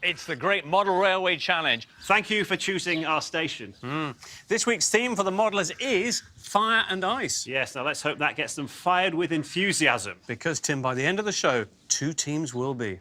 It's the Great Model Railway Challenge. Thank you for choosing our station. This week's theme for the modelers is fire and ice. Yes, now let's hope that gets them fired with enthusiasm. Because, Tim, by the end of the show, 2 teams will be.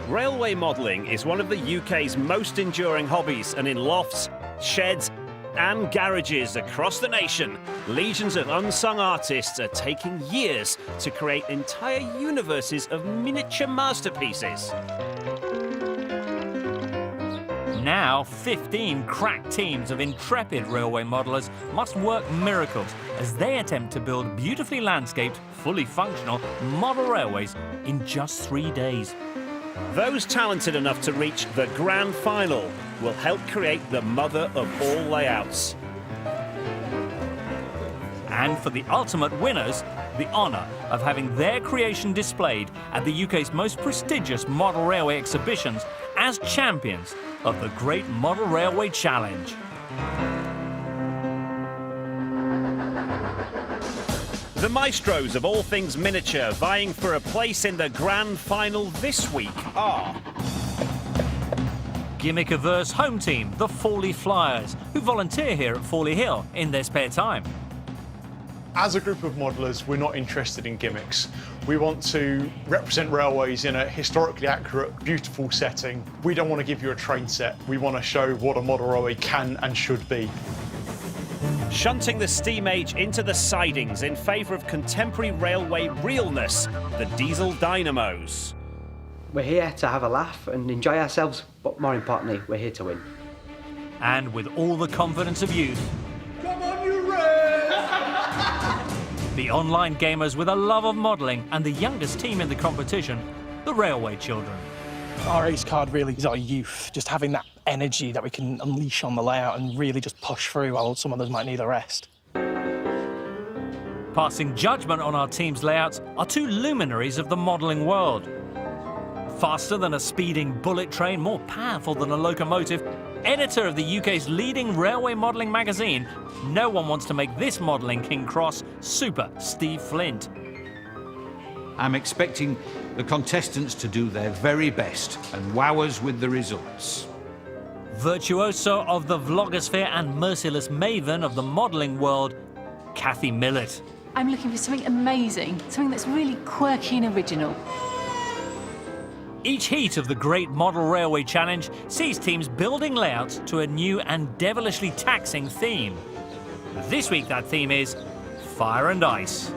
Railway modelling is one of the UK's most enduring hobbies, and in lofts, sheds and garages across the nation, legions of unsung artists are taking years to create entire universes of miniature masterpieces. Now, 15 crack teams of intrepid railway modellers must work miracles as they attempt to build beautifully landscaped, fully functional model railways in just 3 days. Those talented enough to reach the grand final will help create the mother of all layouts. And for the ultimate winners, the honour of having their creation displayed at the UK's most prestigious model railway exhibitions as champions of the Great Model Railway Challenge. The maestros of all things miniature vying for a place in the grand final this week are... Gimmick-averse home team, the Fawley Flyers, who volunteer here at Fawley Hill in their spare time. As a group of modellers, we're not interested in gimmicks. We want to represent railways in a historically accurate, beautiful setting. We don't want to give you a train set. We want to show what a model railway can and should be. Shunting the steam age into the sidings in favour of contemporary railway realness, the diesel dynamos. We're here to have a laugh and enjoy ourselves, but more importantly, we're here to win. And with all the confidence of youth, Come on, you Reds! the online gamers with a love of modelling, and the youngest team in the competition, the Railway Children. Our ace card really is our youth, just having that energy that we can unleash on the layout and really just push through while some others might need a rest. Passing judgment on our team's layouts are 2 luminaries of the modelling world. Faster than a speeding bullet train, more powerful than a locomotive, editor of the UK's leading railway modelling magazine, no one wants to make this modelling king cross Super Steve Flint. I'm expecting the contestants to do their very best and wow us with the results. Virtuoso of the vlogosphere and merciless maven of the modelling world, Kathy Millett. I'm looking for something amazing, something that's really quirky and original. Each heat of the Great Model Railway Challenge sees teams building layouts to a new and devilishly taxing theme. This week that theme is Fire and Ice.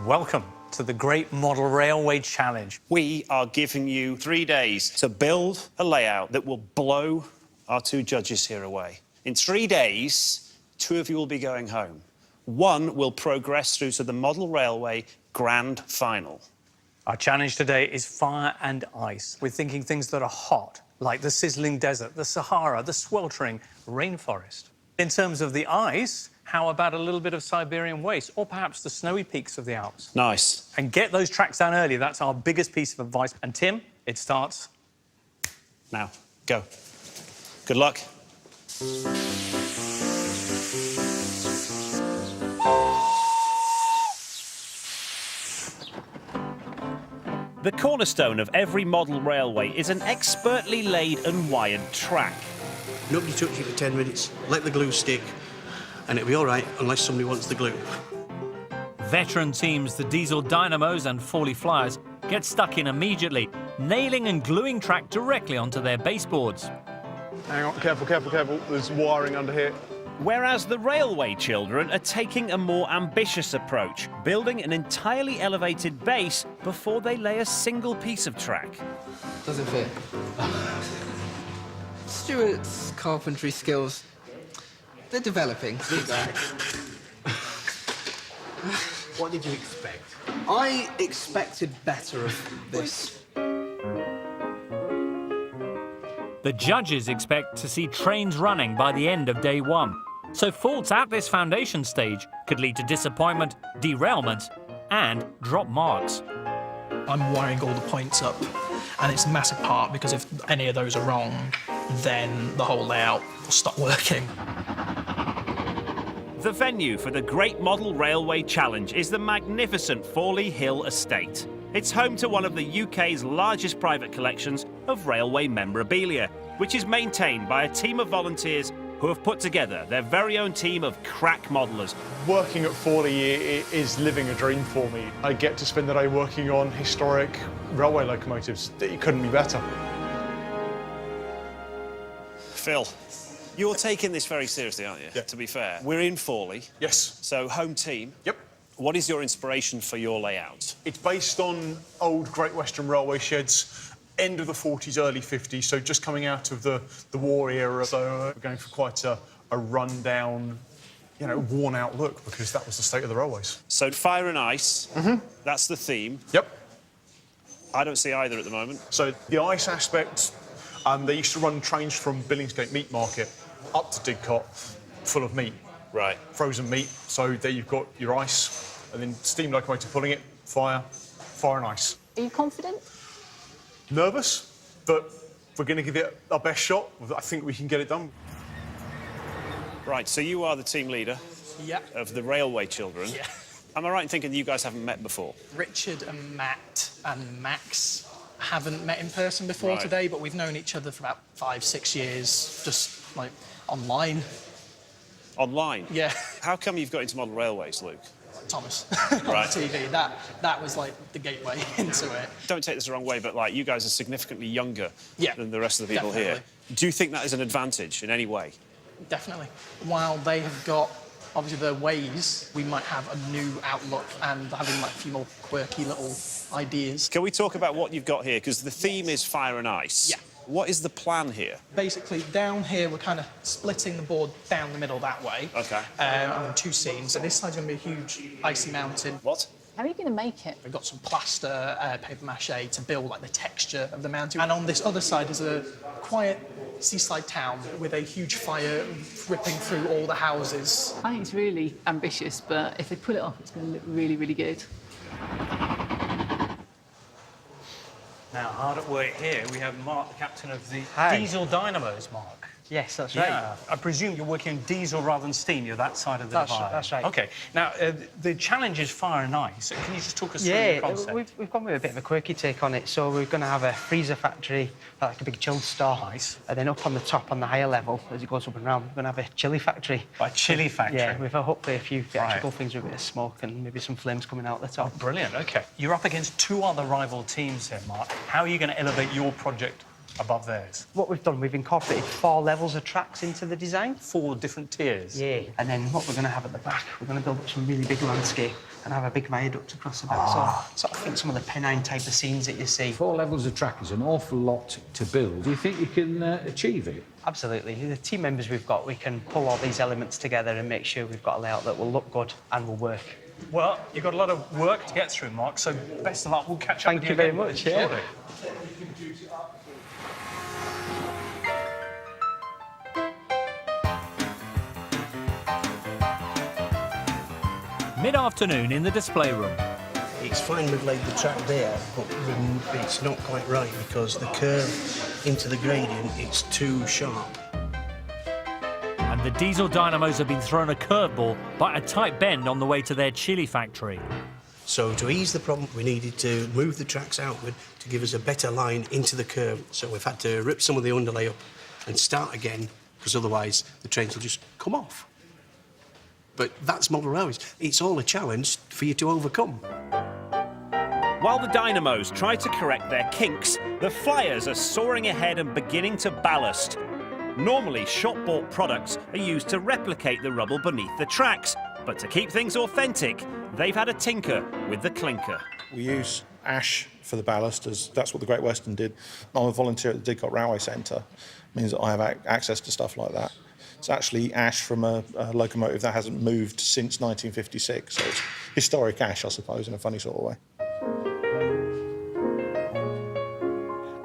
Welcome to the Great Model Railway Challenge. We are giving you 3 days to build a layout that will blow our 2 judges here away. In 3 days, 2 of you will be going home. 1 will progress through to the Model Railway Grand Final. Our challenge today is fire and ice. We're thinking things that are hot, like the sizzling desert, the Sahara, the sweltering rainforest. In terms of the ice, how about a little bit of Siberian waste, or perhaps the snowy peaks of the Alps? Nice. And get those tracks down early. That's our biggest piece of advice. And Tim, it starts Now, go. Good luck. The cornerstone of every model railway is an expertly laid and wired track. Nobody touch it for 10 minutes, let the glue stick, and it'll be all right unless somebody wants the glue. Veteran teams, the Diesel Dynamos and Fawley Flyers, get stuck in immediately, nailing and gluing track directly onto their baseboards. Hang on, careful, careful, careful. There's wiring under here. Whereas the Railway Children are taking a more ambitious approach, building an entirely elevated base before they lay a single piece of track. Doesn't fit. Stuart's carpentry skills, they're developing. What did you expect? I expected better of this. The judges expect to see trains running by the end of day 1. So faults at this foundation stage could lead to disappointment, derailment, and drop marks. I'm wiring all the points up, And it's a massive part because if any of those are wrong, then the whole layout will stop working. The venue for the Great Model Railway Challenge is the magnificent Forley Hill Estate. It's home to one of the UK's largest private collections of railway memorabilia, which is maintained by a team of volunteers who have put together their very own team of crack modellers. Working at Forley is living a dream for me. I get to spend the day working on historic railway locomotives. It couldn't be better. Phil, you're taking this very seriously, aren't you? Yeah. To be fair. We're in Forley. Yes. So, home team. Yep. What is your inspiration for your layout? It's based on old Great Western Railway sheds, end of the 40s, early 50s, so just coming out of the war era. So we're going for quite a run-down, you know, worn-out look, because that was the state of the railways. So, fire and ice, that's the theme. Yep. I don't see either at the moment. So the ice aspect, they used to run trains from Billingsgate Meat Market up to Didcot, full of meat. Right. Frozen meat, so there you've got your ice, and then steam locomotive pulling it, fire and ice. Are you confident? Nervous, but we're going to give it our best shot. I think we can get it done. Right, so you are the team leader of the Railway Children. Yeah. Am I right in thinking that you guys haven't met before? Richard and Matt and Max haven't met in person before Right. today, but we've known each other for about 5-6 years, just like online. Online? Yeah. How come you've got into model railways, Luke? Thomas Right. on TV. That was like the gateway into it. Don't take this the wrong way, but like you guys are significantly younger than the rest of the people here. Definitely. Do you think that is an advantage in any way? Definitely. While they have got obviously their ways, we might have a new outlook and having like a few more quirky little ideas. Can we talk about what you've got here? Because the theme is fire and ice. Yeah. What is the plan here? Basically, down here, we're kind of splitting the board down the middle that way. OK. And then 2 scenes. So this side's going to be a huge icy mountain. What? How are you going to make it? We've got some plaster, paper mache to build like the texture of the mountain. And on this other side is a quiet seaside town with a huge fire ripping through all the houses. I think it's really ambitious, but if they pull it off, it's going to look really, really good. Now, hard at work here, we have Mark, the captain of the Hi. diesel dynamos, Mark. Yes, that's Yeah, I presume you're working on diesel rather than steam. You're that side of the divide. That's right. OK. Now, the challenge is fire and ice. Can you just talk us through the concept? We've gone with a bit of a quirky take on it. So we're going to have a freezer factory, like a big chilled store. Nice. And then up on the top, on the higher level, as it goes up and round, we're going to have a chili factory. A chili factory? Yeah, with hopefully a few theatrical Right. things with a bit of smoke and maybe some flames coming out the top. Brilliant, OK. You're up against 2 other rival teams here, Mark. How are you going to elevate your project above theirs? What we've done, we've incorporated 4 levels of tracks into the design. 4 different tiers? Yeah. And then what we're going to have at the back, we're going to build up some really big landscape and have a big viaduct across the back. So I think some of the Pennine type of scenes that you see. 4 levels of track is an awful lot to build. Do you think you can achieve it? Absolutely. The team members we've got, we can pull all these elements together and make sure we've got a layout that will look good and will work. Well, you've got a lot of work to get through, Mark, so best of luck. We'll catch up with you Thank you again very much, yeah. shortly. Mid-afternoon in the display room. It's fine we've laid the track there, but it's not quite right because the curve into the gradient, it's too sharp. And the diesel dynamos have been thrown a curveball by a tight bend on the way to their chili factory. So to ease the problem, we needed to move the tracks outward to give us a better line into the curve. So we've had to rip some of the underlay up and start again, because otherwise the trains will just come off. But that's model railways. It's all a challenge for you to overcome. While the dynamos try to correct their kinks, the flyers are soaring ahead and beginning to ballast. Normally, shop-bought products are used to replicate the rubble beneath the tracks, but to keep things authentic, they've had a tinker with the clinker. We use ash for the ballast, as that's what the Great Western did. I'm a volunteer at the Didcot Railway Centre. Means that I have access to stuff like that. It's actually ash from a locomotive that hasn't moved since 1956, so it's historic ash, I suppose, in a funny sort of way.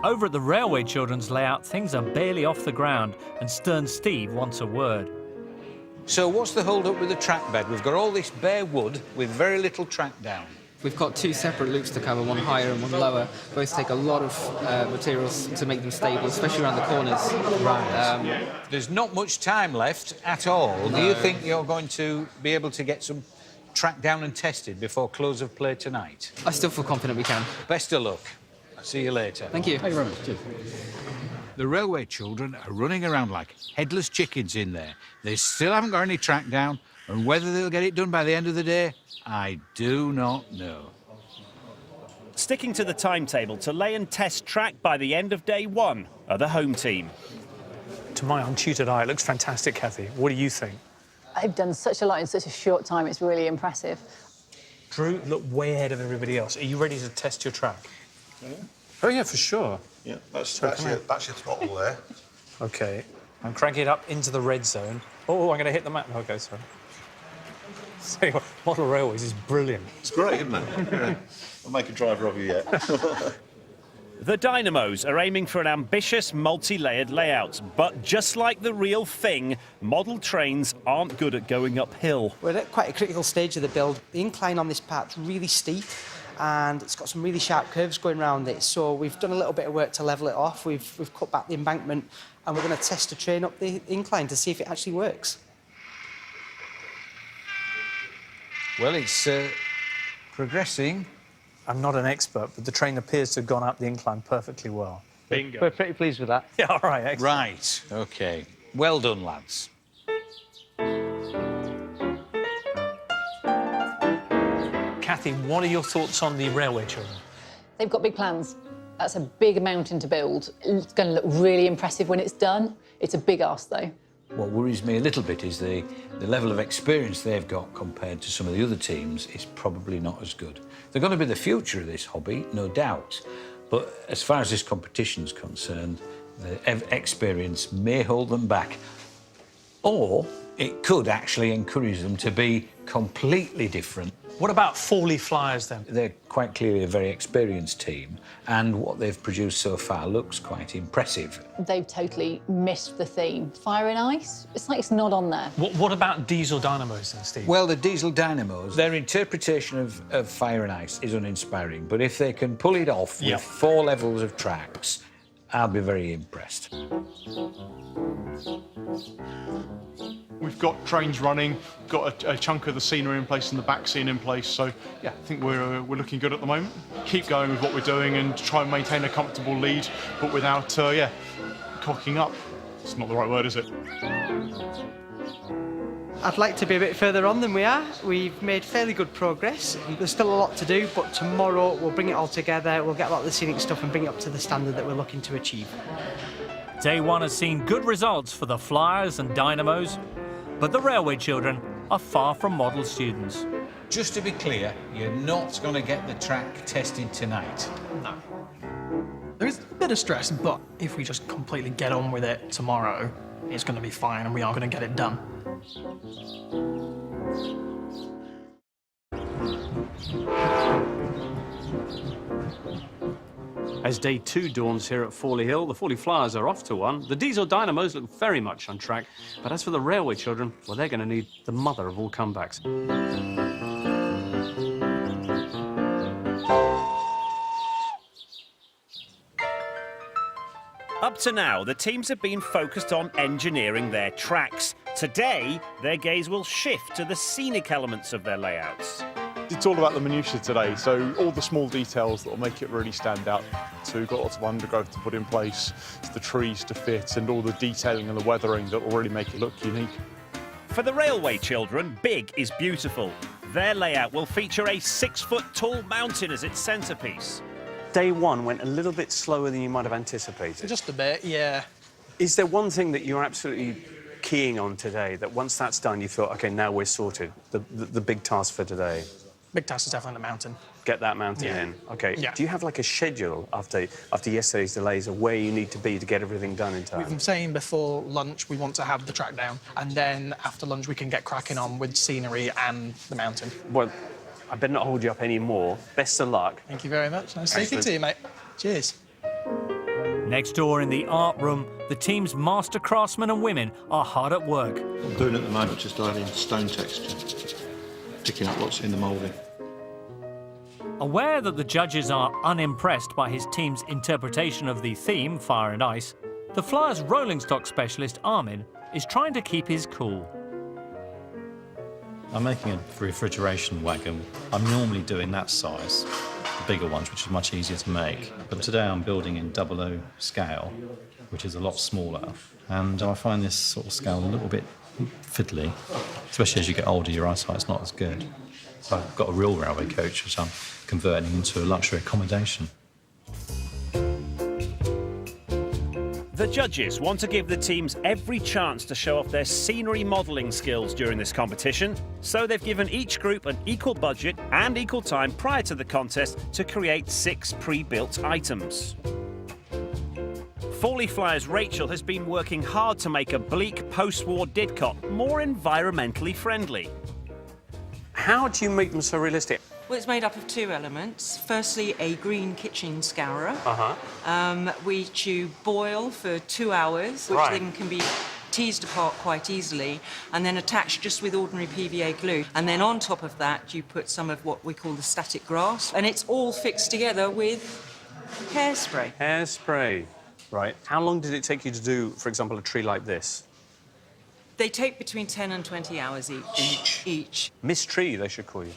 Over at the Railway Children's layout, things are barely off the ground, and Stern Steve wants a word. So what's the hold-up with the track bed? We've got all this bare wood with very little track down. We've got two separate loops to cover, one higher and one lower. Both take a lot of materials to make them stable, especially around the corners. Right. There's not much time left at all. No. Do you think you're going to be able to get some track down and tested before close of play tonight? I still feel confident we can. Best of luck. I'll see you later. Thank you. Thank you very much. Cheers. The railway children are running around like headless chickens in there. They still haven't got any track down, and whether they'll get it done by the end of the day, I do not know. Sticking to the timetable to lay and test track by the end of day 1 are the home team. To my untutored eye, it looks fantastic, Kathy. What do you think? I've done such a lot in such a short time. It's really impressive. Drew, look way ahead of everybody else. Are you ready to test your track? Yeah. Oh, yeah, for sure. Yeah, that's your throttle there. OK. I'm cranking it up into the red zone. Oh, I'm going to hit the map. OK, sorry. So, model railways is brilliant. It's great, isn't it? Yeah. I'll make a driver of you yet. The Dynamos are aiming for an ambitious, multi-layered layout, but just like the real thing, model trains aren't good at going uphill. We're at quite a critical stage of the build. The incline on this part's really steep, and it's got some really sharp curves going around it. So we've done a little bit of work to level it off. We've cut back the embankment, and we're going to test the train up the incline to see if it actually works. Well, it's progressing. I'm not an expert, but the train appears to have gone up the incline perfectly well. Bingo. We're pretty pleased with that. Yeah, all right, excellent. Right, OK. Well done, lads. Kathy, what are your thoughts on the railway children? They've got big plans. That's a big mountain to build. It's going to look really impressive when it's done. It's a big ask, though. What worries me a little bit is the level of experience they've got compared to some of the other teams is probably not as good. They're going to be the future of this hobby, no doubt. But as far as this competition's concerned, the experience may hold them back. Or it could actually encourage them to be completely different. What about Fawley Flyers, then? They're quite clearly a very experienced team, and what they've produced so far looks quite impressive. They've totally missed the theme. Fire and ice? It's like it's not on there. What about diesel dynamos, then, Steve? Well, the diesel dynamos, their interpretation of fire and ice is uninspiring, but if they can pull it off with 4 levels of tracks, I'll be very impressed. We've got trains running, got a chunk of the scenery in place and the back scene in place, so yeah, I think we're looking good at the moment. Keep going with what we're doing and try and maintain a comfortable lead, but without, cocking up. It's not the right word, is it? I'd like to be a bit further on than we are. We've made fairly good progress. There's still a lot to do, but tomorrow we'll bring it all together, we'll get a lot of the scenic stuff and bring it up to the standard that we're looking to achieve. Day 1 has seen good results for the Flyers and Dynamos, but the railway children are far from model students. Just to be clear, you're not going to get the track tested tonight. No. There is a bit of stress, but if we just completely get on with it tomorrow, it's going to be fine and we are going to get it done. As day 2 dawns here at Fawley Hill, the Fawley Flyers are off to one. The diesel dynamos look very much on track, but as for the railway children, well, they're going to need the mother of all comebacks. Up to now, the teams have been focused on engineering their tracks. Today, their gaze will shift to the scenic elements of their layouts. It's all about the minutiae today, so all the small details that will make it really stand out. So we've got lots of undergrowth to put in place, the trees to fit, and all the detailing and the weathering that will really make it look unique. For the railway children, big is beautiful. Their layout will feature a 6-foot-tall mountain as its centrepiece. Day 1 went a little bit slower than you might have anticipated. Just a bit, yeah. Is there one thing that you're absolutely keying on today, that once that's done, you thought, OK, now we're sorted, the big task for today? Big task is definitely the mountain. Get that mountain in. OK. Yeah. Do you have, like, a schedule after yesterday's delays of where you need to be to get everything done in time? We've been saying before lunch we want to have the track down, and then after lunch we can get cracking on with scenery and the mountain. Well, I better not hold you up any more. Best of luck. Thank you very much. Nice speaking to you, mate. Cheers. Next door in the art room, the team's master craftsmen and women are hard at work. What I'm doing at the moment, just adding stone texture, picking up what's in the moulding. Aware that the judges are unimpressed by his team's interpretation of the theme, Fire and Ice, the Flyers rolling stock specialist, Armin, is trying to keep his cool. I'm making a refrigeration wagon. I'm normally doing that size, the bigger ones, which is much easier to make. But today I'm building in 00 scale, which is a lot smaller. And I find this sort of scale a little bit fiddly, especially as you get older, your eyesight's not as good. So I've got a real railway coach, which I'm converting into a luxury accommodation. The judges want to give the teams every chance to show off their scenery modelling skills during this competition, so they've given each group an equal budget and equal time prior to the contest to create 6 pre-built items. Forley Flyers' Rachel has been working hard to make a bleak post-war Didcot more environmentally friendly. How do you make them so realistic? Well, it's made up of 2 elements. Firstly, a green kitchen scourer, which you boil for 2 hours, which then can be teased apart quite easily, and then attached just with ordinary PVA glue. And then on top of that, you put some of what we call the static grass, and it's all fixed together with hairspray. Hairspray. Right. How long did it take you to do, for example, a tree like this? They take between 10 and 20 hours each. Miss Tree, they should call you.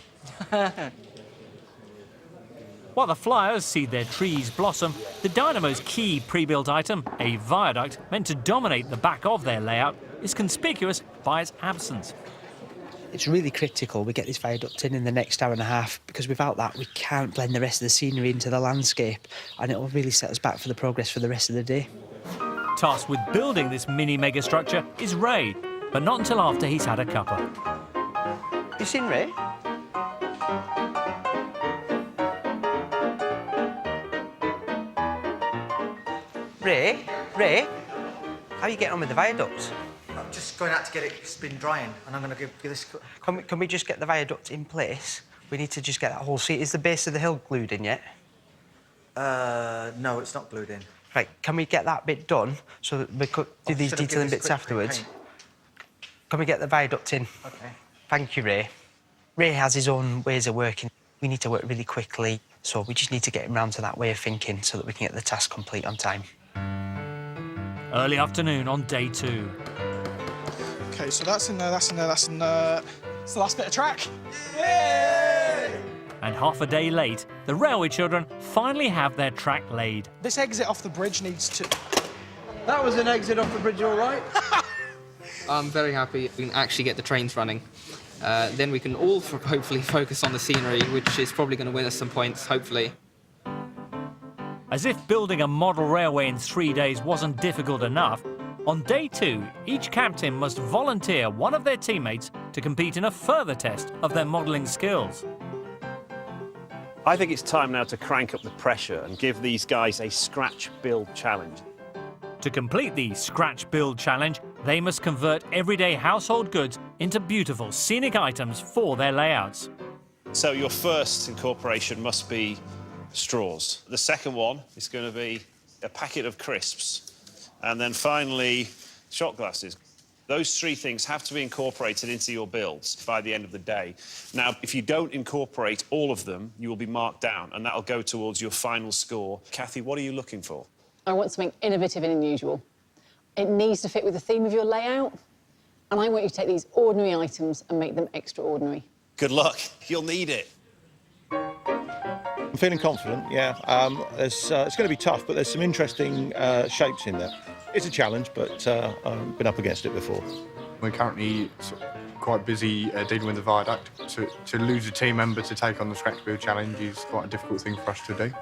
While the Flyers see their trees blossom, the Dynamo's key pre-built item, a viaduct meant to dominate the back of their layout, is conspicuous by its absence. It's really critical we get this viaduct in the next hour and a half, because without that we can't blend the rest of the scenery into the landscape, and it'll really set us back for the progress for the rest of the day. Tasked with building this mini megastructure is Ray, but not until after he's had a cuppa. You seen Ray? Ray, how are you getting on with the viaduct? I'm just going out to get it spin drying, and I'm going to give this... Can we just get the viaduct in place? We need to just get that whole seat. Is the base of the hill glued in yet? No, it's not glued in. Right, can we get that bit done so that we could do these detailing bits afterwards? Can we get the viaduct in? OK. Thank you, Ray. Ray has his own ways of working. We need to work really quickly, so we just need to get him round to that way of thinking so that we can get the task complete on time. Early afternoon on day 2. OK, so that's in there, that's in there, that's in there. It's the last bit of track. Yay! And half a day late, the railway children finally have their track laid. This exit off the bridge needs to... That was an exit off the bridge, all right? I'm very happy we can actually get the trains running. Then we can all hopefully focus on the scenery, which is probably going to win us some points, hopefully. As if building a model railway in 3 days wasn't difficult enough, on day 2, each captain must volunteer one of their teammates to compete in a further test of their modelling skills. I think it's time now to crank up the pressure and give these guys a scratch build challenge. To complete the scratch build challenge, they must convert everyday household goods into beautiful scenic items for their layouts. So your first incorporation must be straws. The second one is going to be a packet of crisps. And then finally, shot glasses. Those 3 things have to be incorporated into your builds by the end of the day. Now, if you don't incorporate all of them, you will be marked down, and that'll go towards your final score. Kathy, what are you looking for? I want something innovative and unusual. It needs to fit with the theme of your layout, and I want you to take these ordinary items and make them extraordinary. Good luck. You'll need it. I'm feeling confident, yeah. It's going to be tough, but there's some interesting shapes in there. It's a challenge, but I've been up against it before. We're currently quite busy dealing with the viaduct. To lose a team member to take on the scratch build challenge is quite a difficult thing for us to do.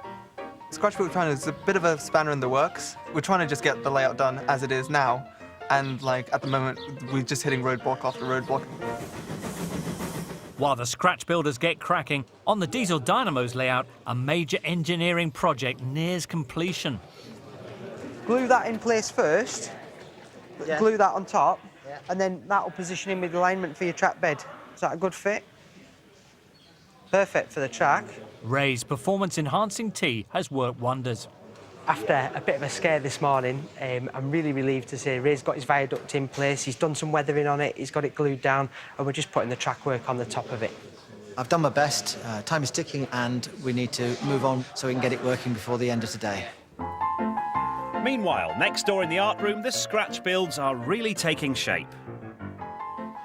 Scratch build challenge is a bit of a spanner in the works. We're trying to just get the layout done as it is now, and like at the moment we're just hitting roadblock after roadblock. While the scratch builders get cracking, on the Diesel Dynamo's layout, a major engineering project nears completion. Glue that in place first, glue that on top, and then that'll position in with alignment for your track bed. Is that a good fit? Perfect for the track. Ray's performance-enhancing tea has worked wonders. After a bit of a scare this morning, I'm really relieved to say Ray's got his viaduct in place, he's done some weathering on it, he's got it glued down, and we're just putting the track work on the top of it. I've done my best. Time is ticking and we need to move on so we can get it working before the end of today. Meanwhile, next door in the art room, the scratch builds are really taking shape.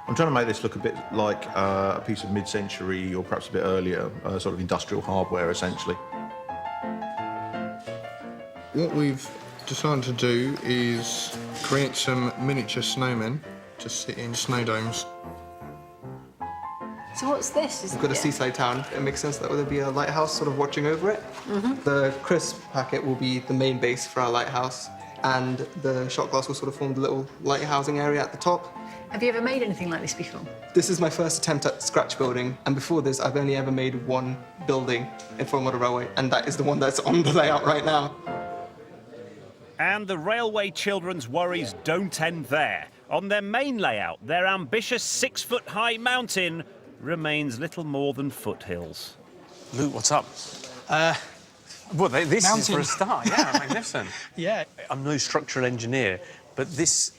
I'm trying to make this look a bit like a piece of mid-century or perhaps a bit earlier, sort of industrial hardware, essentially. What we've decided to do is create some miniature snowmen to sit in snow domes. So what's this? We've got a seaside town. It makes sense that there'll be a lighthouse sort of watching over it. The crisp packet will be the main base for our lighthouse, and the shot glass will sort of form the little lighthousing area at the top. Have you ever made anything like this before? This is my first attempt at scratch building, and before this I've only ever made one building in Foyle Model Railway, and that is the one that's on the layout right now. And the railway children's worries don't end there. On their main layout, their ambitious 6-foot-high mountain remains little more than foothills. Luke, what's up? Well, this is for a start. Yeah, magnificent. Yeah. I'm no structural engineer, but this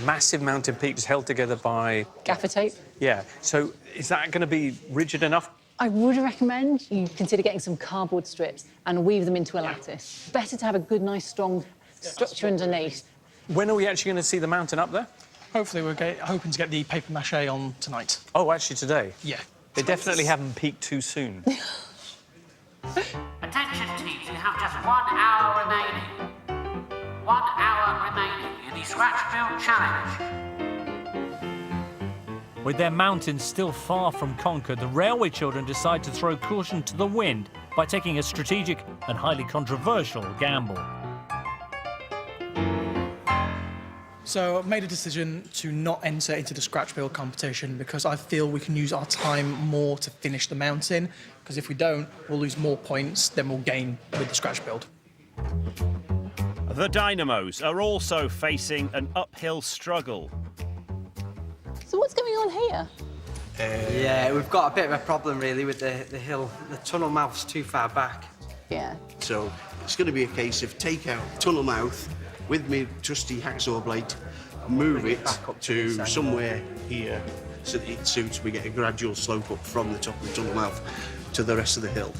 massive mountain peak is held together by... Gaffer tape? Yeah. So is that going to be rigid enough? I would recommend you consider getting some cardboard strips and weave them into a lattice. Better to have a good, nice, strong structure underneath. When are we actually going to see the mountain up there? Hopefully we're hoping to get the paper mache on tonight. Oh, actually today? Yeah. They definitely haven't peaked too soon. Attention teams, you have just 1 hour remaining. 1 hour remaining in the Scratch Build Challenge. With their mountains still far from conquered, the railway children decide to throw caution to the wind by taking a strategic and highly controversial gamble. So I've made a decision to not enter into the scratch build competition because I feel we can use our time more to finish the mountain, because if we don't, we'll lose more points than we'll gain with the scratch build. The Dynamos are also facing an uphill struggle. So what's going on here? Yeah, we've got a bit of a problem really with the hill. The tunnel mouth's too far back. Yeah. So it's going to be a case of take out tunnel mouth with me trusty hacksaw blade, move it to somewhere here so that it suits. We get a gradual slope up from the top of the tunnel mouth to the rest of the hill.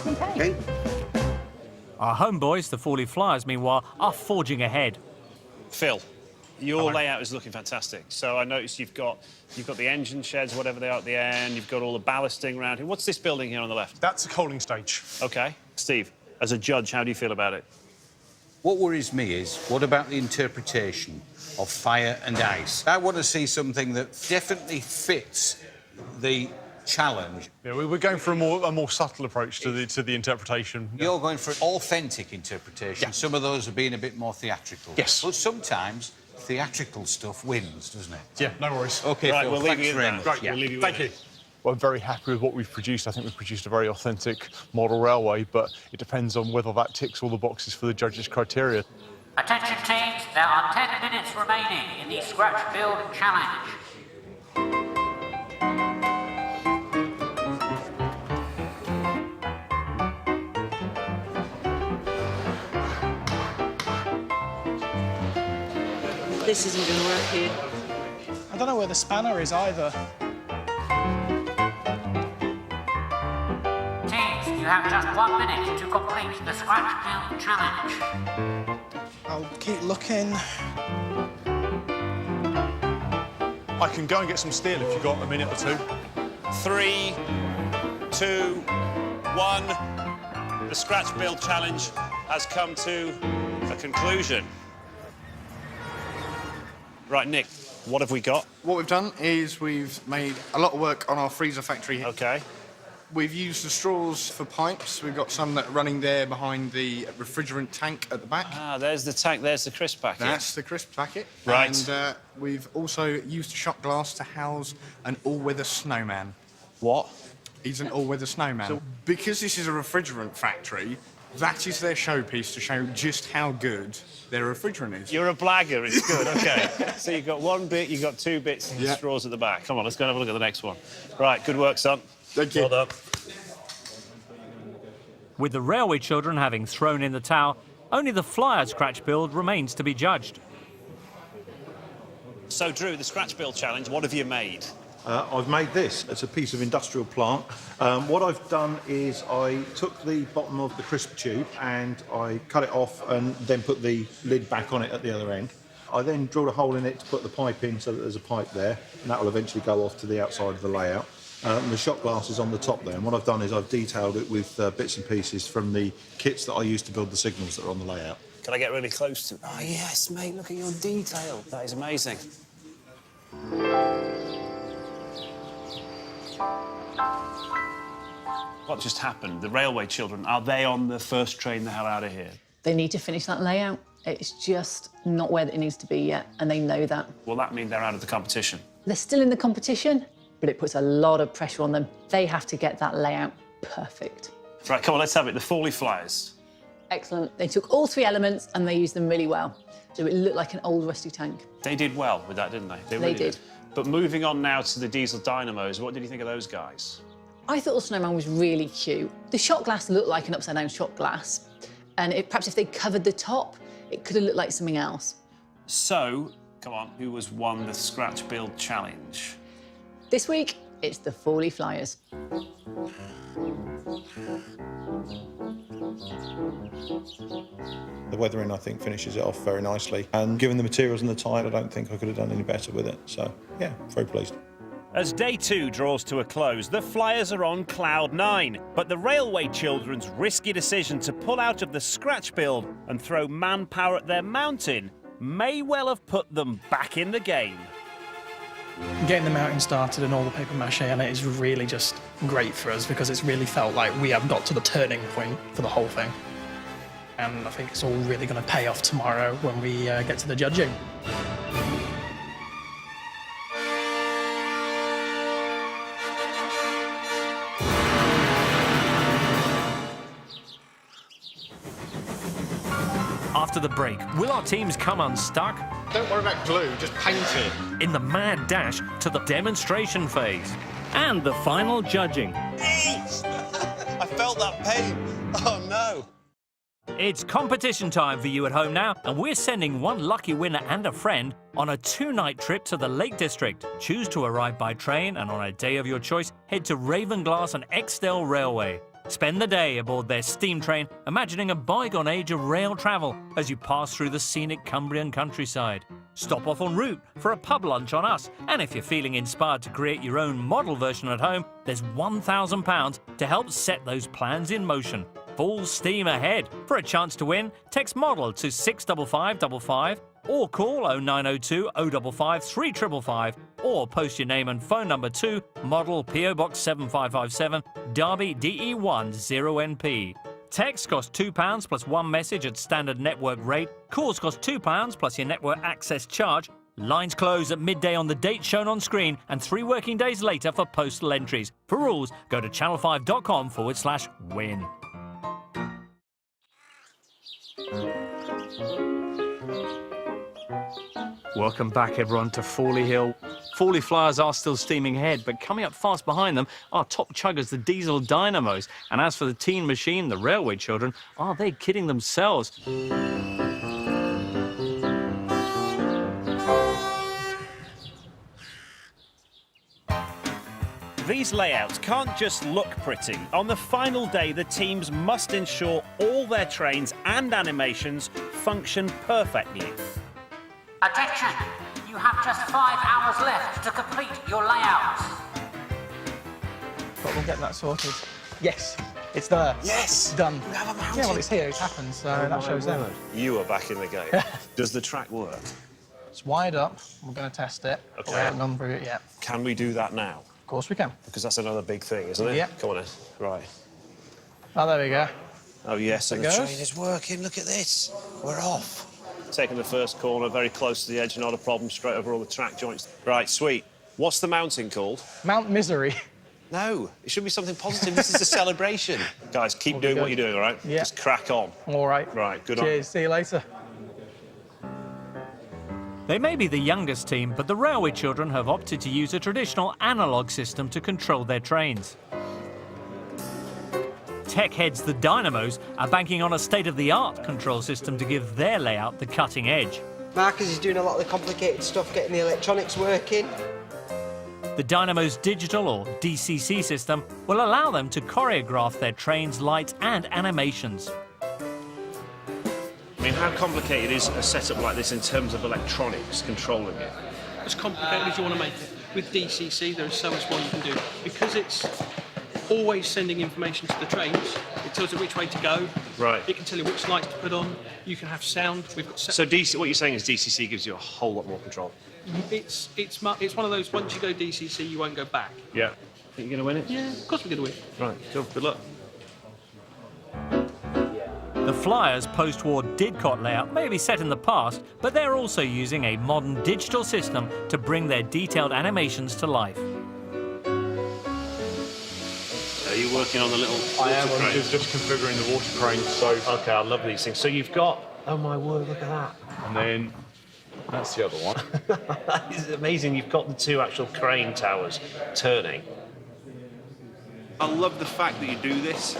Okay. Our homeboys, the Fawley Flyers, meanwhile, are forging ahead. Phil, your layout is looking fantastic. So I noticed you've got the engine sheds, whatever they are at the end. You've got all the ballasting around here. What's this building here on the left? That's a coaling stage. OK. Steve, as a judge, how do you feel about it? What worries me is, what about the interpretation of fire and ice? I want to see something that definitely fits the challenge. Yeah, we're going for a more subtle approach to the interpretation. You're going for authentic interpretation. Yeah. Some of those are being a bit more theatrical. Yes. But sometimes theatrical stuff wins, doesn't it? Yeah, no worries. OK, Right, Phil, we'll leave thanks you very with much. that. Great, We'll leave you with thank you. Well, I'm very happy with what we've produced. I think we've produced a very authentic model railway, but it depends on whether that ticks all the boxes for the judges' criteria. Attention teams, there are 10 minutes remaining in the Scratch Build Challenge. This isn't going to work here. I don't know where the spanner is either. Teams, you have just 1 minute to complete the Scratch Build Challenge. I'll keep looking. I can go and get some steel if you've got a minute or two. 3, 2, 1. The Scratch Build Challenge has come to a conclusion. Right, Nick, what have we got? What we've done is we've made a lot of work on our freezer factory here. OK. We've used the straws for pipes. We've got some that are running there behind the refrigerant tank at the back. Ah, there's the tank, there's the crisp packet. That's the crisp packet. Right. And we've also used shot glass to house an all-weather snowman. What? He's an all-weather snowman. So, because this is a refrigerant factory, that is their showpiece to show just how good their refrigerant is. You're a blagger, it's good, OK. So you've got 1 bit, you've got 2 bits and straws at the back. Come on, let's go and have a look at the next one. Right, good work, son. Thank you. Well done. With the railway children having thrown in the towel, only the Flyers scratch build remains to be judged. So, Drew, the Scratch Build Challenge, what have you made? I've made this. It's a piece of industrial plant. What I've done is I took the bottom of the crisp tube and I cut it off and then put the lid back on it at the other end. I then drilled a hole in it to put the pipe in so that there's a pipe there, and that will eventually go off to the outside of the layout. And the shot glass is on the top there, and what I've done is I've detailed it with bits and pieces from the kits that I used to build the signals that are on the layout. Can I get really close to it? Oh, yes, mate, look at your detail. That is amazing. What just happened? The railway children, are they on the first train the hell out of here? They need to finish that layout. It's just not where it needs to be yet, and they know that. Will that mean they're out of the competition? They're still in the competition, but it puts a lot of pressure on them. They have to get that layout perfect. Right, come on, let's have it. The Foley Flyers. Excellent. They took all three elements and they used them really well. So it looked like an old rusty tank. They did well with that, didn't they? They really did. But moving on now to the diesel dynamos, what did you think of those guys? I thought the snowman was really cute. The shot glass looked like an upside-down shot glass, and perhaps if they covered the top, it could have looked like something else. So, come on, who has won the Scratch Build Challenge? This week, it's the Foley Flyers. The weathering, I think, finishes it off very nicely. And given the materials and the tide, I don't think I could have done any better with it. So, yeah, very pleased. As day 2 draws to a close, the Flyers are on cloud 9. But the railway children's risky decision to pull out of the Scratch Build and throw manpower at their mountain may well have put them back in the game. Getting the mountain started and all the paper mache on it is really just great for us because it's really felt like we have got to the turning point for the whole thing. And I think it's all really going to pay off tomorrow when we get to the judging. After the break, will our teams come unstuck? Don't worry about glue, just paint it. In the mad dash to the demonstration phase. And the final judging. I felt that pain. Oh, no. It's competition time for you at home now, and we're sending one lucky winner and a friend on a 2-night trip to the Lake District. Choose to arrive by train, and on a day of your choice, head to Ravenglass and Exdale Railway. Spend the day aboard their steam train, imagining a bygone age of rail travel as you pass through the scenic Cumbrian countryside. Stop off en route for a pub lunch on us, and if you're feeling inspired to create your own model version at home, there's £1,000 to help set those plans in motion. Full steam ahead. For a chance to win, text MODEL to 65555 or call 0902 055 3555 or post your name and phone number to Model PO Box 7557 Derby DE1 0NP. Text costs £2 plus one message at standard network rate. Calls cost £2 plus your network access charge. Lines close at midday on the date shown on screen and 3 working days later for postal entries. For rules, go to channel5.com/win. Welcome back, everyone, to Fawley Hill. Fawley Flyers are still steaming ahead, but coming up fast behind them are top chuggers, the diesel dynamos. And as for the teen machine, the railway children, are they kidding themselves? These layouts can't just look pretty. On the final day, the teams must ensure all their trains and animations function perfectly. Attention! You have just 5 hours left to complete your layouts. But we'll get that sorted. Yes, it's there. Yes! It's done. We have a mountain. Yeah, well, it's here, it's happened, so that shows them. You are back in the game. Does the track work? It's wired up. We're going to test it. Okay. We haven't gone through it yet. Can we do that now? Of course we can. Because that's another big thing, isn't it? Yeah. Come on in. Right. Oh, there we go. Oh, yes. And the train is working. Look at this. We're off. Taking the first corner, very close to the edge, not a problem, straight over all the track joints. Right, sweet. What's the mountain called? Mount Misery. No, it should be something positive. This is a celebration. Guys, keep doing what you're doing, all right? Yeah. Just crack on. All right. Right, good Cheers. See you later. They may be the youngest team, but the railway children have opted to use a traditional analogue system to control their trains. Tech heads the dynamos are banking on a state-of-the-art control system to give their layout the cutting edge. Marcus is doing a lot of the complicated stuff, getting the electronics working. The The Dynamo's digital or DCC system will allow them to choreograph their train's lights and animations. I mean, how complicated is a setup like this in terms of electronics controlling it? As complicated as you want to make it. With DCC, there is so much more you can do. Because it's always sending information to the trains, it tells it which way to go. Right. It can tell you which lights to put on. You can have sound. We've got So what you're saying is DCC gives you a whole lot more control? It's one of those, once you go DCC, you won't go back. Yeah. Think you're going to win it? Yeah, of course we're going to win. Right, cool. Good luck. The Flyers' post-war Didcot layout may be set in the past, but they're also using a modern digital system to bring their detailed animations to life. Are you working on the little I am. water I'm crane? just configuring the water crane. So okay, I love these things. So you've got, oh my word, look at that. And then that's the other one. That is amazing. You've got the two actual crane towers turning. I love the fact that you do this.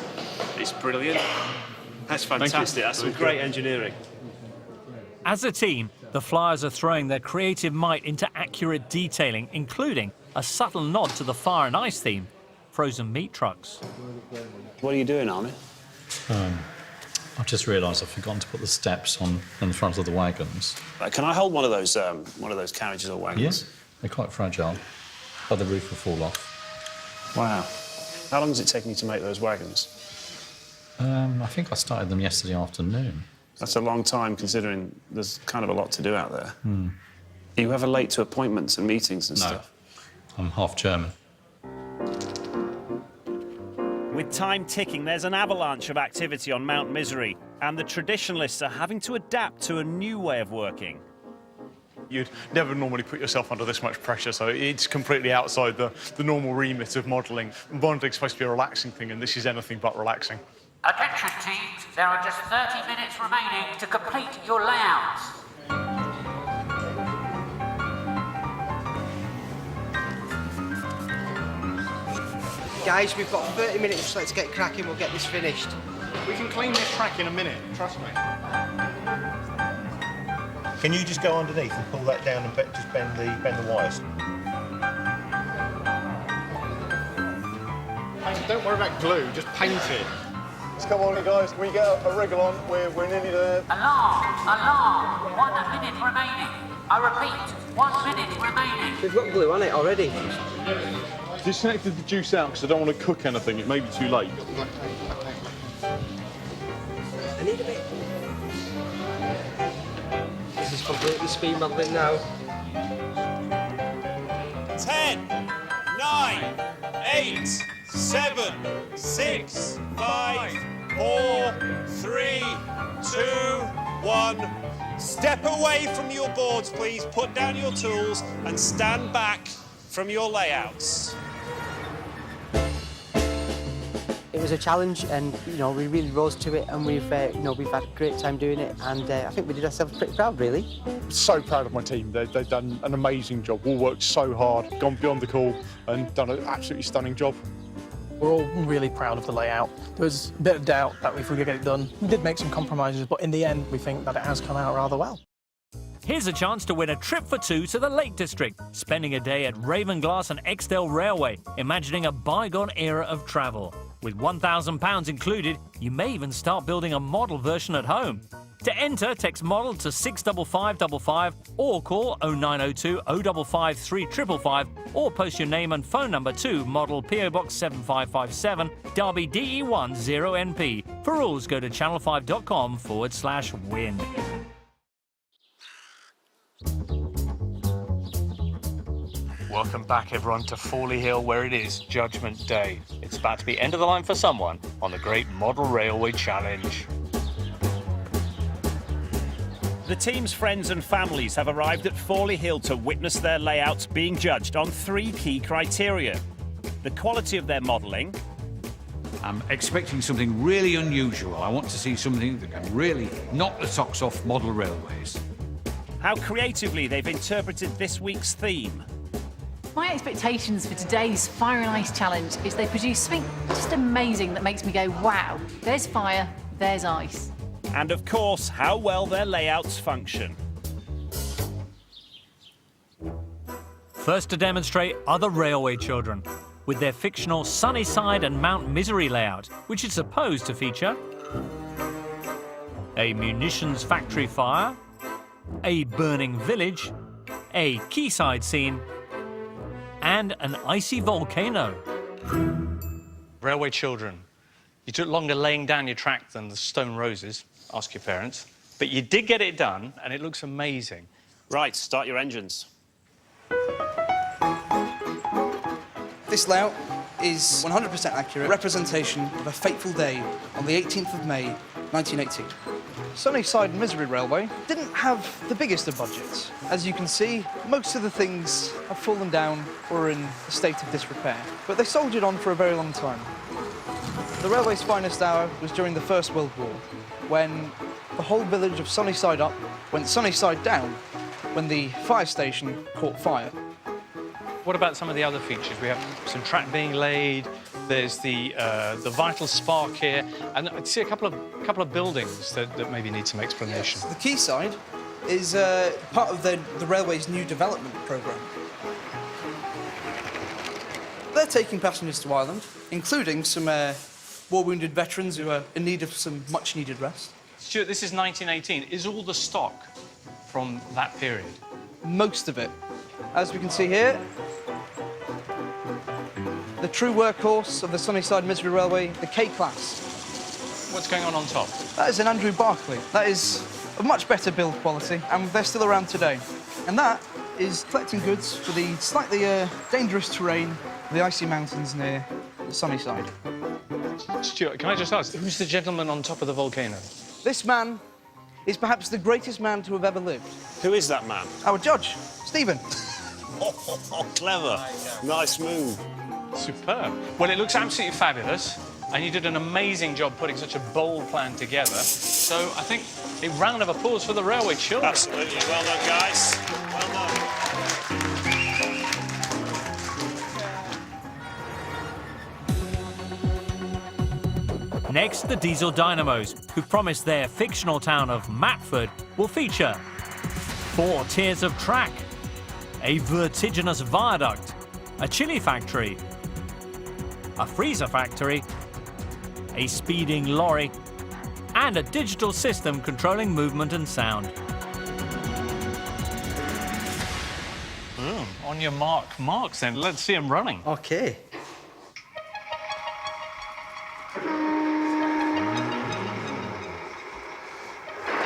It's brilliant. That's fantastic. That's some great engineering. As a team, the Flyers are throwing their creative might into accurate detailing, including a subtle nod to the fire and ice theme, frozen meat trucks. What are you doing, Armin? I've just realised I've forgotten to put the steps on the front of the wagons. Can I hold one of those carriages or wagons? Yes, they're quite fragile, but the roof will fall off. Wow. How long does it take you to make those wagons? I think I started them yesterday afternoon. That's a long time, considering there's kind of a lot to do out there. Are you ever late to appointments and meetings and stuff? I'm half German. With time ticking, there's an avalanche of activity on Mount Misery, and the traditionalists are having to adapt to a new way of working. You'd never normally put yourself under this much pressure, so it's completely outside the normal remit of modelling. Modelling is supposed to be a relaxing thing, and this is anything but relaxing. Attention teams, there are just 30 minutes remaining to complete your layouts. Guys, we've got 30 minutes, so let's get cracking, we'll get this finished. We can clean this track in a minute, trust me. Can you just go underneath and pull that down and just bend the wires? Don't worry about glue, just paint it. Let's come on, guys. We get a wriggle on. We're nearly there. Alarm! Alarm! 1 minute remaining. I repeat, 1 minute remaining. We've got glue on it already. Disconnected the juice out because I don't want to cook anything. It may be too late. I need a bit. This is completely speed modelling now. 10, 9, 8, 7, 6, 5, 4, 3, 2, 1. Step away from your boards, please. Put down your tools and stand back from your layouts. It was a challenge, and we really rose to it, and we've had a great time doing it, and I think we did ourselves pretty proud, really. So proud of my team. They've done an amazing job. All worked so hard, gone beyond the call, and done an absolutely stunning job. We're all really proud of the layout. There was a bit of doubt that if we could get it done. We did make some compromises, but in the end, we think that it has come out rather well. Here's a chance to win a trip for two to the Lake District, spending a day at Ravenglass and Exdale Railway, imagining a bygone era of travel. With £1,000 included, you may even start building a model version at home. To enter, text model to 65555 or call 0902 055 3555 or post your name and phone number to model PO Box 7557 Derby DE1 0NP. For rules, go to channel5.com/win. Welcome back, everyone, to Fawley Hill, where it is Judgment Day. It's about to be end of the line for someone on the Great Model Railway Challenge. The team's friends and families have arrived at Fawley Hill to witness their layouts being judged on 3 key criteria: the quality of their modelling. I'm expecting something really unusual. I want to see something that can really knock the socks off model railways. How creatively they've interpreted this week's theme. My expectations for today's Fire and Ice Challenge is they produce something just amazing that makes me go, wow, there's fire, there's ice. And of course, how well their layouts function. First to demonstrate are the Railway Children, with their fictional Sunnyside and Mount Misery layout, which is supposed to feature a munitions factory fire, a burning village, a quayside scene, and an icy volcano. Railway Children. You took longer laying down your track than the Stone Roses, ask your parents, but you did get it done, and it looks amazing. Right, start your engines. This layout is 100% accurate representation of a fateful day on the 18th of May, 1918. Sunnyside Misery Railway didn't have the biggest of budgets. As you can see, most of the things have fallen down or are in a state of disrepair, but they soldiered on for a very long time. The railway's finest hour was during the First World War, when the whole village of Sunnyside Up went Sunnyside Down when the fire station caught fire. What about some of the other features? We have some track being laid, there's the vital spark here, and I see a couple of buildings that maybe need some explanation. The quayside is part of the railway's new development programme. They're taking passengers to Ireland, including some war-wounded veterans who are in need of some much-needed rest. Stuart, this is 1918. Is all the stock from that period? Most of it. As we can see here, the true workhorse of the Sunnyside Misery Railway, the K-Class. What's going on top? That is an Andrew Barclay. That is of much better build quality, and they're still around today. And that is collecting goods for the slightly dangerous terrain of the icy mountains near Sunnyside. Stuart, can I just ask, who's the gentleman on top of the volcano? This man is perhaps the greatest man to have ever lived. Who is that man? Our judge, Stephen. Oh, clever. Nice move. Superb. Well, it looks absolutely fabulous, and you did an amazing job putting such a bold plan together. So I think a round of applause for the Railway Children. Absolutely. Well done, guys. Well done. Next, the Diesel Dynamos, who promised their fictional town of Matford will feature 4 tiers of track, a vertiginous viaduct, a chili factory, a freezer factory, a speeding lorry, and a digital system controlling movement and sound. On your marks then. Let's see them running. OK.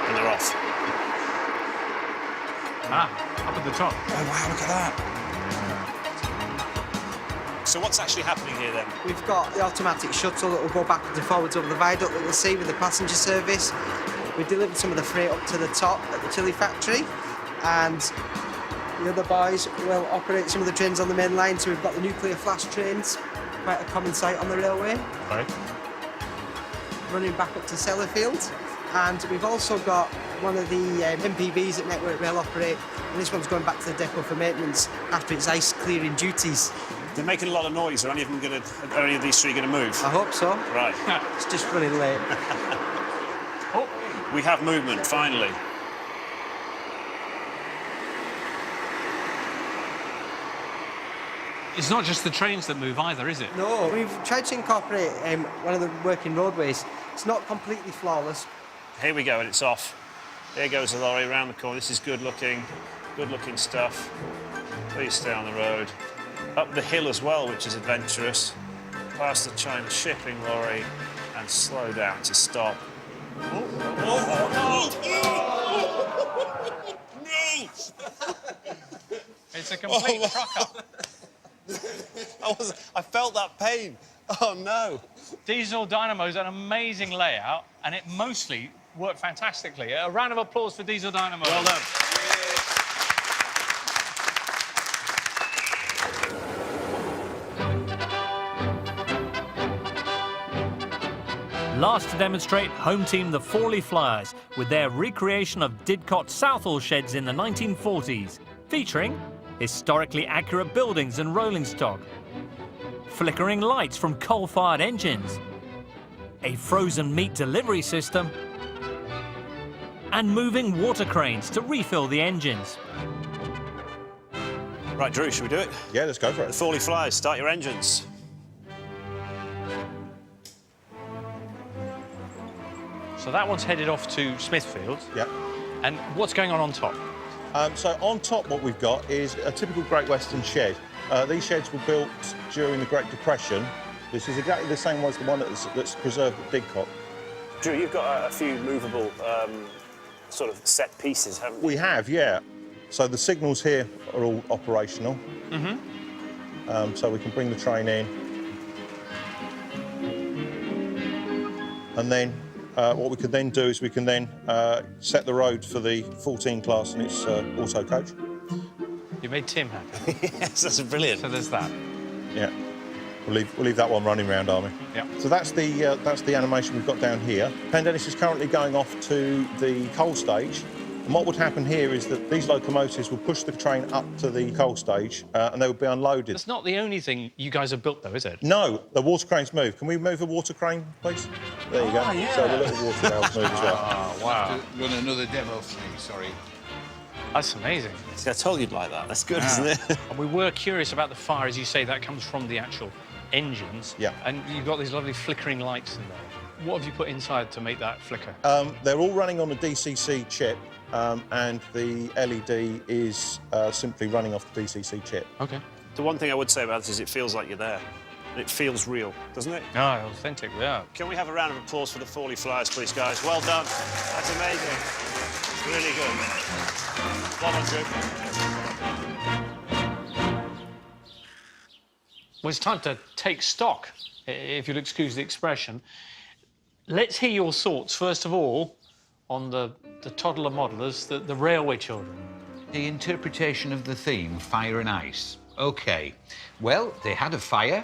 And they're off. Up at the top. Oh, wow, look at that. So what's actually happening here, then? We've got the automatic shuttle that will go backwards and forwards over the viaduct that you'll see with the passenger service. We delivered some of the freight up to the top at the chili factory, and the other boys will operate some of the trains on the main line. So we've got the nuclear flash trains, quite a common sight on the railway. Right. Running back up to Sellafield. And we've also got one of the MPVs that Network Rail operate, and this one's going back to the depot for maintenance after its ice clearing duties. They're making a lot of noise. Are any of these 3 going to move? I hope so. Right. It's just running late. Oh, we have movement, finally. It's not just the trains that move either, is it? No, we've tried to incorporate one of the working roadways. It's not completely flawless. Here we go, and it's off. There goes the lorry around the corner. This is good looking stuff. Please stay on the road. Up the hill as well, which is adventurous. Past the China shipping lorry and slow down to stop. It's a complete truck-up. I felt that pain. Oh, no. Diesel Dynamo's an amazing layout, and it mostly worked fantastically. A round of applause for Diesel Dynamo. Well done. Last to demonstrate, home team the Forley Flyers with their recreation of Didcot Southall sheds in the 1940s, featuring historically accurate buildings and rolling stock, flickering lights from coal-fired engines, a frozen meat delivery system, and moving water cranes to refill the engines. Right, Drew, should we do it? Yeah, let's go for it. The Forley Flyers, start your engines. So that one's headed off to Smithfield. Yep. And what's going on top? So on top, what we've got is a typical Great Western shed. These sheds were built during the Great Depression. This is exactly the same as the one that's preserved at Didcot. Drew, you've got a few movable sort of set pieces, haven't you? We have, yeah. So the signals here are all operational. So we can bring the train in. And then what we can then do is we can then set the road for the 14 class and its auto coach. You made Tim happy. Yes, that's brilliant. So there's that. Yeah. We'll leave that one running round, Army. Yeah. So that's the animation we've got down here. Pendennis is currently going off to the coal stage. And what would happen here is that these locomotives will push the train up to the coal stage and they will be unloaded. That's not the only thing you guys have built, though, is it? No, the water cranes move. Can we move a water crane, please? There you go. Yeah. So the little water rails move as well. Oh, wow. Run another demo for me, sorry. That's amazing. See, I told you'd like that. That's good, isn't it? And we were curious about the fire, as you say, that comes from the actual engines. Yeah. And you've got these lovely flickering lights in there. What have you put inside to make that flicker? They're all running on a DCC chip, and the LED is simply running off the DCC chip. OK. The one thing I would say about this is it feels like you're there. It feels real, doesn't it? No, authentic, yeah. Can we have a round of applause for the Forley Flyers, please, guys? Well done. That's amazing. It's really good. Well done, Drew. Well, it's time to take stock, if you'll excuse the expression. Let's hear your thoughts, first of all, on the toddler modellers, the railway children. The interpretation of the theme, fire and ice. OK. Well, they had a fire,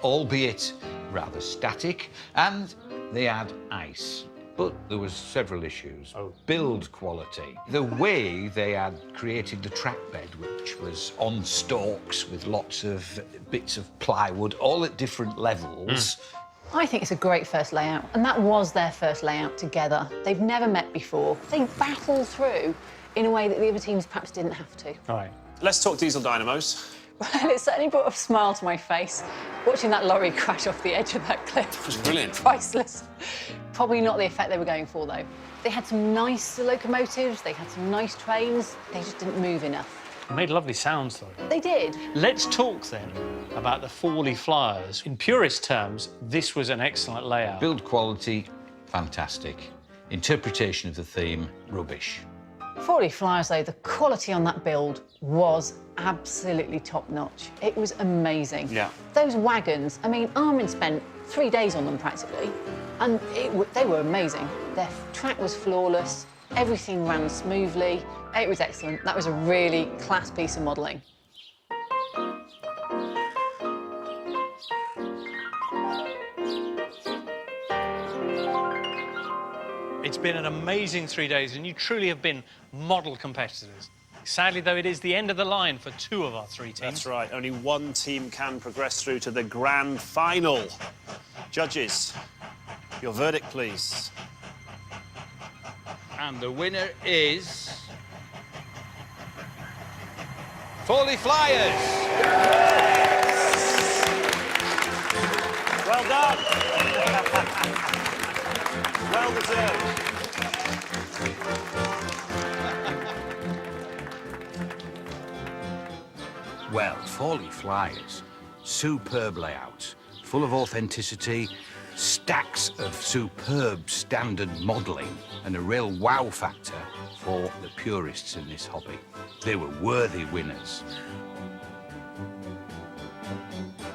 albeit rather static, and they had ice. But there was several issues. Build quality. The way they had created the track bed, which was on stalks with lots of bits of plywood, all at different levels. I think it's a great first layout, and that was their first layout together. They've never met before. They battled through in a way that the other teams perhaps didn't have to. All right. Let's talk diesel dynamos. Well, it certainly brought a smile to my face, watching that lorry crash off the edge of that cliff. It was brilliant. Priceless. Probably not the effect they were going for, though. They had some nice locomotives, they had some nice trains, they just didn't move enough. It made lovely sounds, though. They did. Let's talk, then, about the Forley Flyers. In purist terms, this was an excellent layout. Build quality, fantastic. Interpretation of the theme, rubbish. Forley Flyers, though, the quality on that build was absolutely top-notch. It was amazing. Yeah. Those wagons, I mean, Armin spent 3 days on them, practically, and they were amazing. Their track was flawless, everything ran smoothly. It was excellent. That was a really class piece of modelling. It's been an amazing 3 days, and you truly have been model competitors. Sadly, though, it is the end of the line for 2 of our 3 teams. That's right. Only one team can progress through to the grand final. Judges, your verdict, please. And the winner is... Forley Flyers! Well done. Well deserved. Well, Forley Flyers, superb layout, full of authenticity, stacks of superb standard modelling, and a real wow factor for the purists in this hobby. They were worthy winners.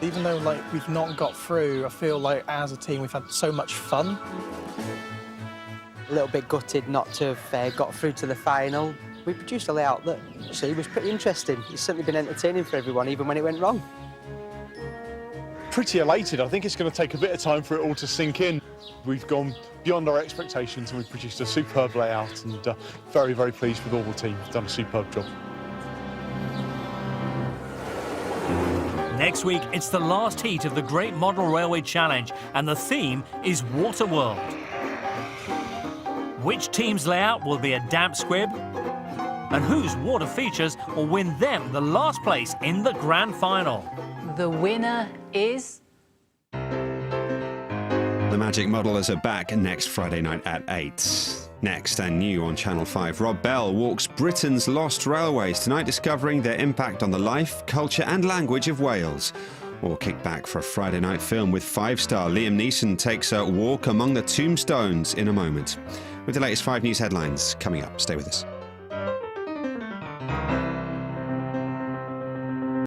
Even though we've not got through, I feel like as a team we've had so much fun. A little bit gutted not to have got through to the final. We produced a layout that actually was pretty interesting. It's certainly been entertaining for everyone, even when it went wrong. Pretty elated. I think it's going to take a bit of time for it all to sink in. We've gone beyond our expectations and we've produced a superb layout, and very, very pleased with all the team. We've done a superb job. Next week, it's the last heat of the Great Model Railway Challenge, and the theme is Waterworld. Which team's layout will be a damp squib? And whose water features will win them the last place in the grand final? The winner is... The Magic Modelers are back next Friday night at 8. Next and new on Channel 5, Rob Bell walks Britain's lost railways tonight, discovering their impact on the life, culture and language of Wales. Or kick back for a Friday night film with 5-star Liam Neeson takes a walk among the tombstones in a moment. With the latest 5 News headlines coming up. Stay with us.